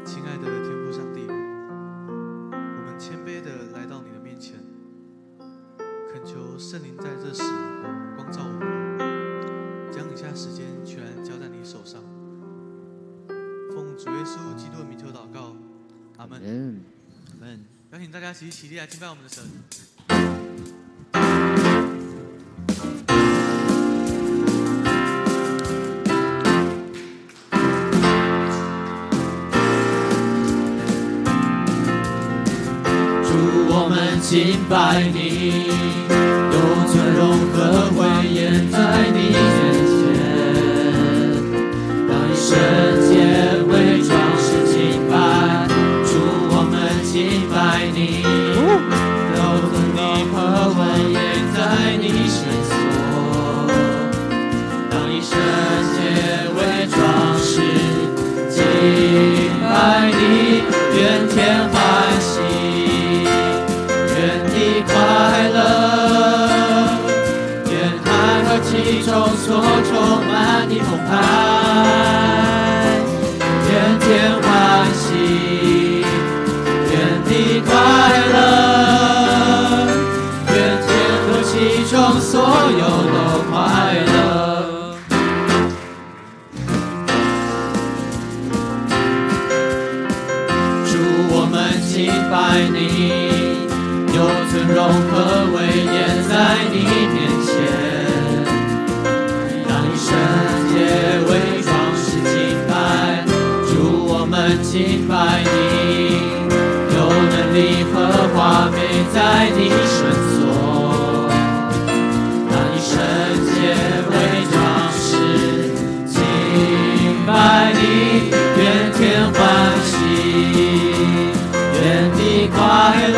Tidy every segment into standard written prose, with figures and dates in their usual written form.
亲爱的天父上帝，我们谦卑地来到你的面前，恳求圣灵在这时光照我们，将以下时间全然交在你手上。奉主耶稣基督的名求祷告，阿门。阿门。邀请大家起立来敬拜我们的神。敬拜你，有尊荣和威严在你面前，当以圣洁为装饰敬拜，主我们敬拜你，有尊荣和威严在你身所，当以圣洁为装饰敬拜你，愿天欢喜。快乐，愿爱和其中所充满的澎湃，愿天欢喜，愿地快乐，愿天和其中所有都快乐。主，我们敬拜你。有尊荣和威严在你面前，当以圣洁为装饰敬拜，主我们敬拜你，有能力和华美在你身所，当以圣洁为装饰敬拜你，愿天欢喜，愿地快乐。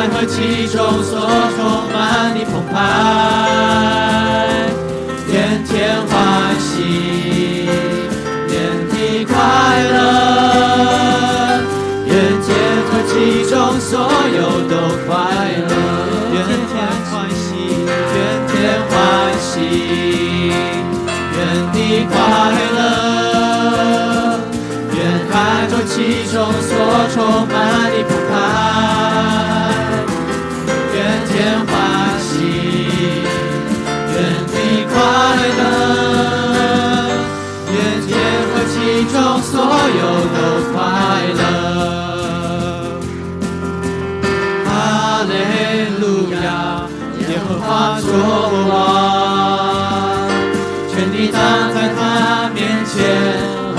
和其中所充满的澎湃，愿天欢喜，愿地快乐，愿天和其中所有都快乐，愿天欢喜，愿天欢喜，愿地快乐，愿爱和其中所充满的澎湃。愿欢喜，愿地快乐，愿天和其中所有都快乐。哈利路亚，耶和华作王，全地当在他面前欢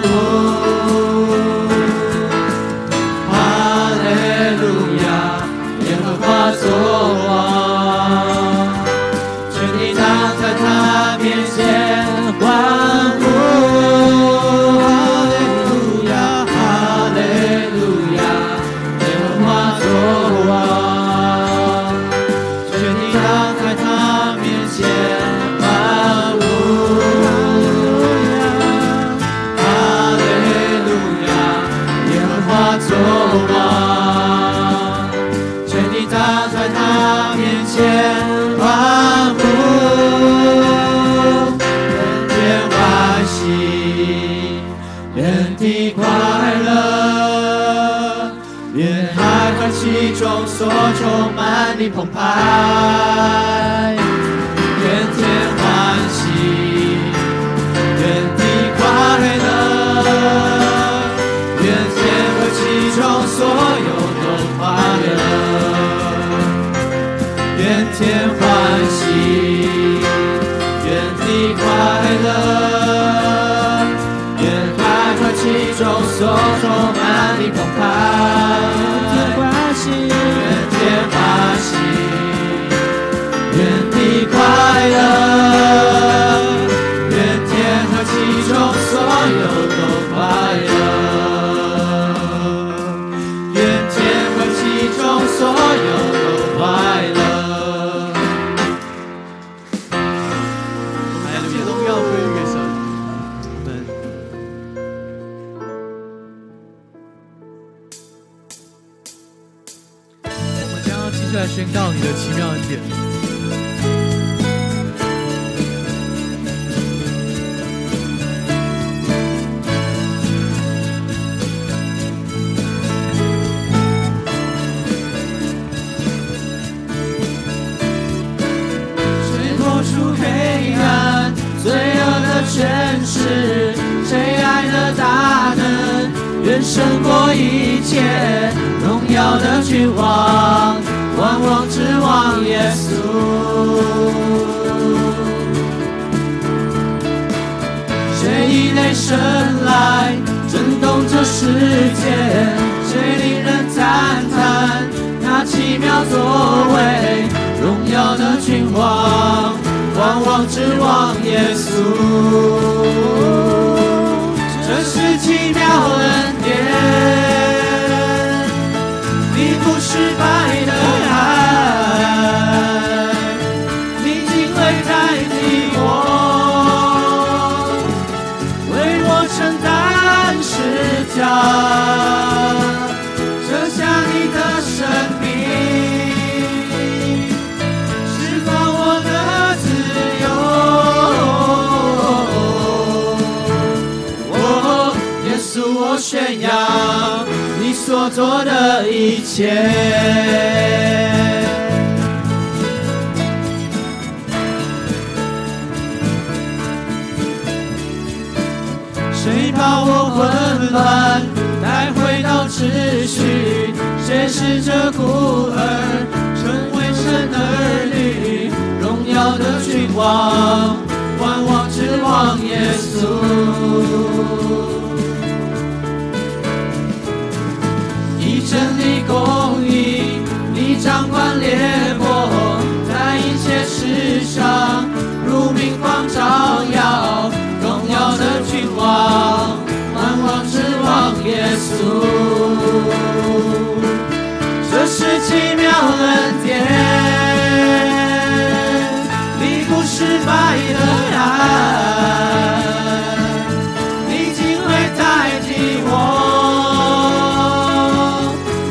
呼。哈利路亚。作王，全地当在他面前欢呼，哈利路亚，哈利路亚，耶和华作王，全地当在他面前欢呼，哈利路亚，耶和华作王。当在他面前欢呼，愿天欢喜，愿地快乐，愿爱和其中所充满的澎湃，愿天欢喜，愿地快乐，愿天和其中所有都快乐。愿天欢喜，愿地快乐，愿爱和其中所充满的澎湃。愿天欢喜，愿地快乐，愿天和其中所有都快乐。愿天和其中所有都快乐。来宣告你的奇妙恩典。远胜过一切，荣耀的君王，万王之王耶稣。谁以雷声来震动这世界？谁令人赞叹那奇妙作为？荣耀的君王，万王之王耶稣。这是奇妙恩典，你不失败的爱，你竟会代替我，为我承担十架，舍下你的生命，释放我的自由。耶稣，我宣扬你所做的一切。谁把我混乱带回到秩序？谁使这孤儿成为神儿女？荣耀的君王，万王之王耶稣。以真理公义，你掌管列国，在一切事上如明光照耀。荣耀的君王，万王之王耶稣。这是奇妙恩典，你不失败的爱，你竟会代替我，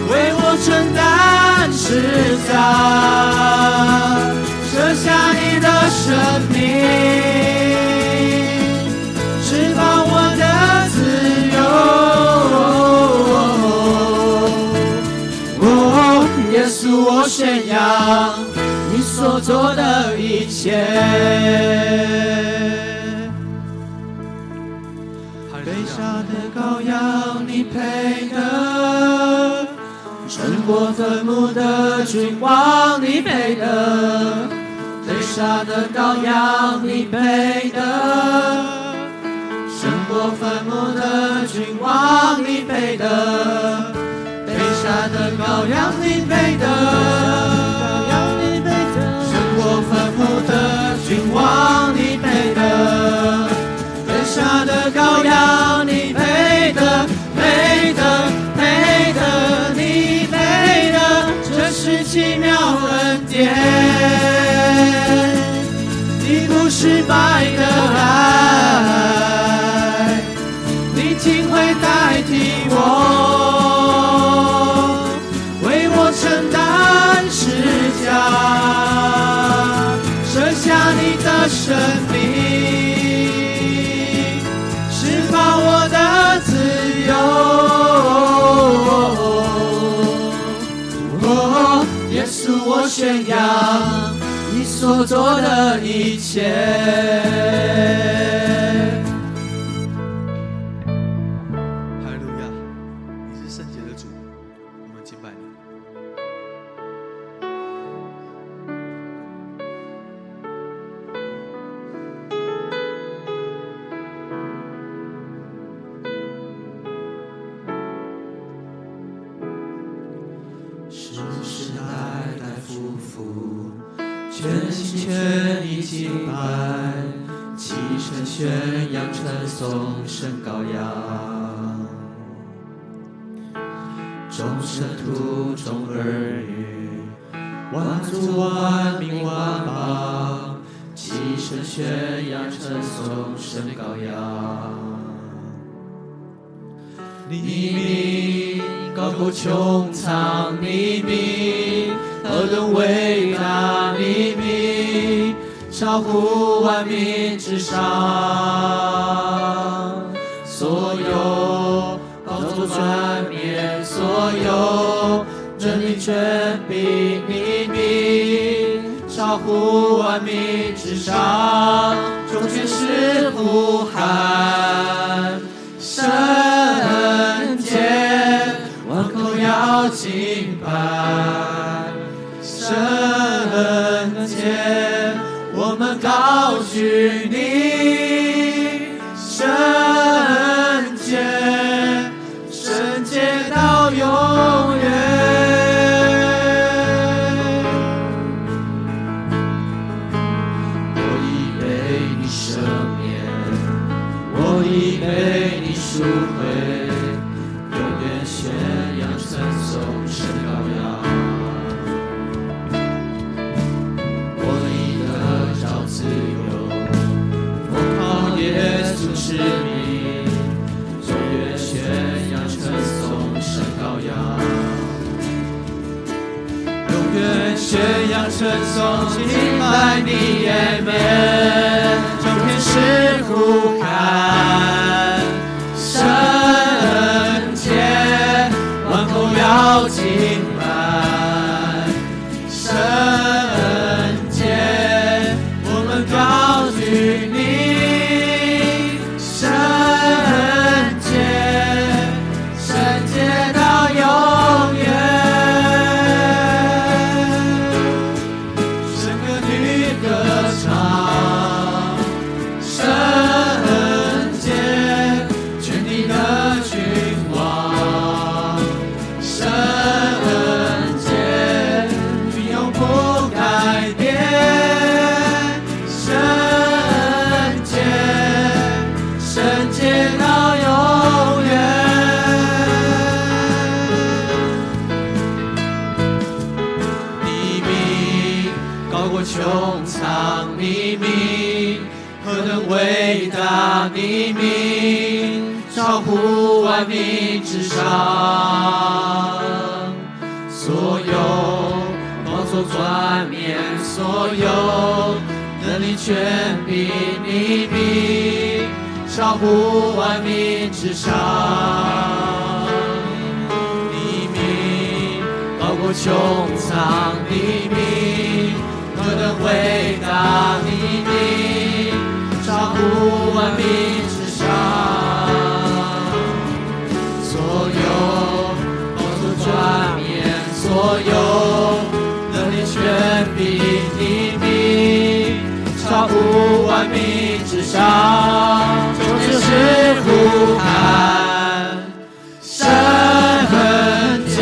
为我承担十架，舍下你的生命，释放我的自由。耶稣，我宣扬你所做的一切。被杀的羔羊，你配得；胜过坟墓的君王，你配得；被杀的羔羊，你配得；胜过坟墓的君王，你配得；被杀的羔羊，你配得；胜过坟墓的君王，你配得；被杀的羔羊，你配得，配得，配得，你配得。这是奇妙恩典，你不失败的爱，你竟会代替我，为我承担十架，舍下你的生命，释放我的自由。耶稣，我宣扬你所做的一切。哈利路亚！你是圣洁的主，我们敬拜你。世世代代夫妇，全心全意敬拜，齐声宣扬称颂神羔羊。众圣徒众儿女，万族万民万邦，齐声宣扬称颂神羔羊。你名高过穹苍，你名何等伟大，你名超乎万民之上。所有宝座冠冕，所有真理权柄，你名超乎万民之上。众天使呼喊，圣洁赎回，永远宣扬称颂神羔羊。我已得着自由，奉靠耶稣之名，永远宣扬称颂神羔羊。永远宣扬称颂敬拜你耶门，众天使呼喊圣洁，万口要敬拜圣洁，我们高举你圣洁，圣洁到永远。穹苍你名何等伟大，你名超乎万民之上，所有宝座冠冕，所有能力权柄，你名超乎万民之上，你名高过穹苍，你名何等伟大，你名超乎万民之上，所有宝座冠冕，所有能力权柄，你名超乎万民之上，众天使呼喊圣洁，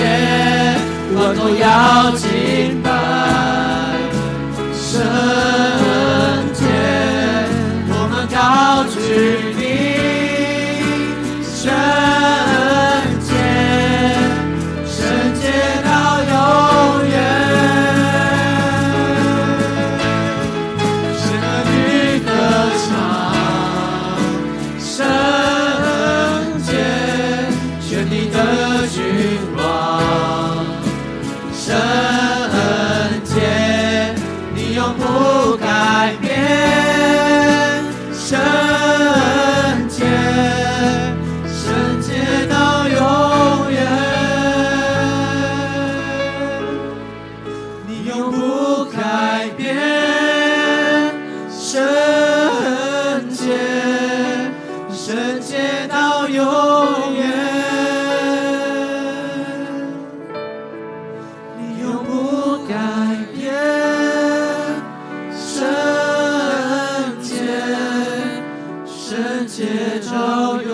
万口要敬拜圣洁，我们高举你圣洁，圣洁到永远。神儿女歌唱圣洁，全地的君王圣洁，你永不改变，圣洁，圣洁到永远。你永不改变，圣洁，圣洁到永远。你永不改变，圣洁，圣洁照永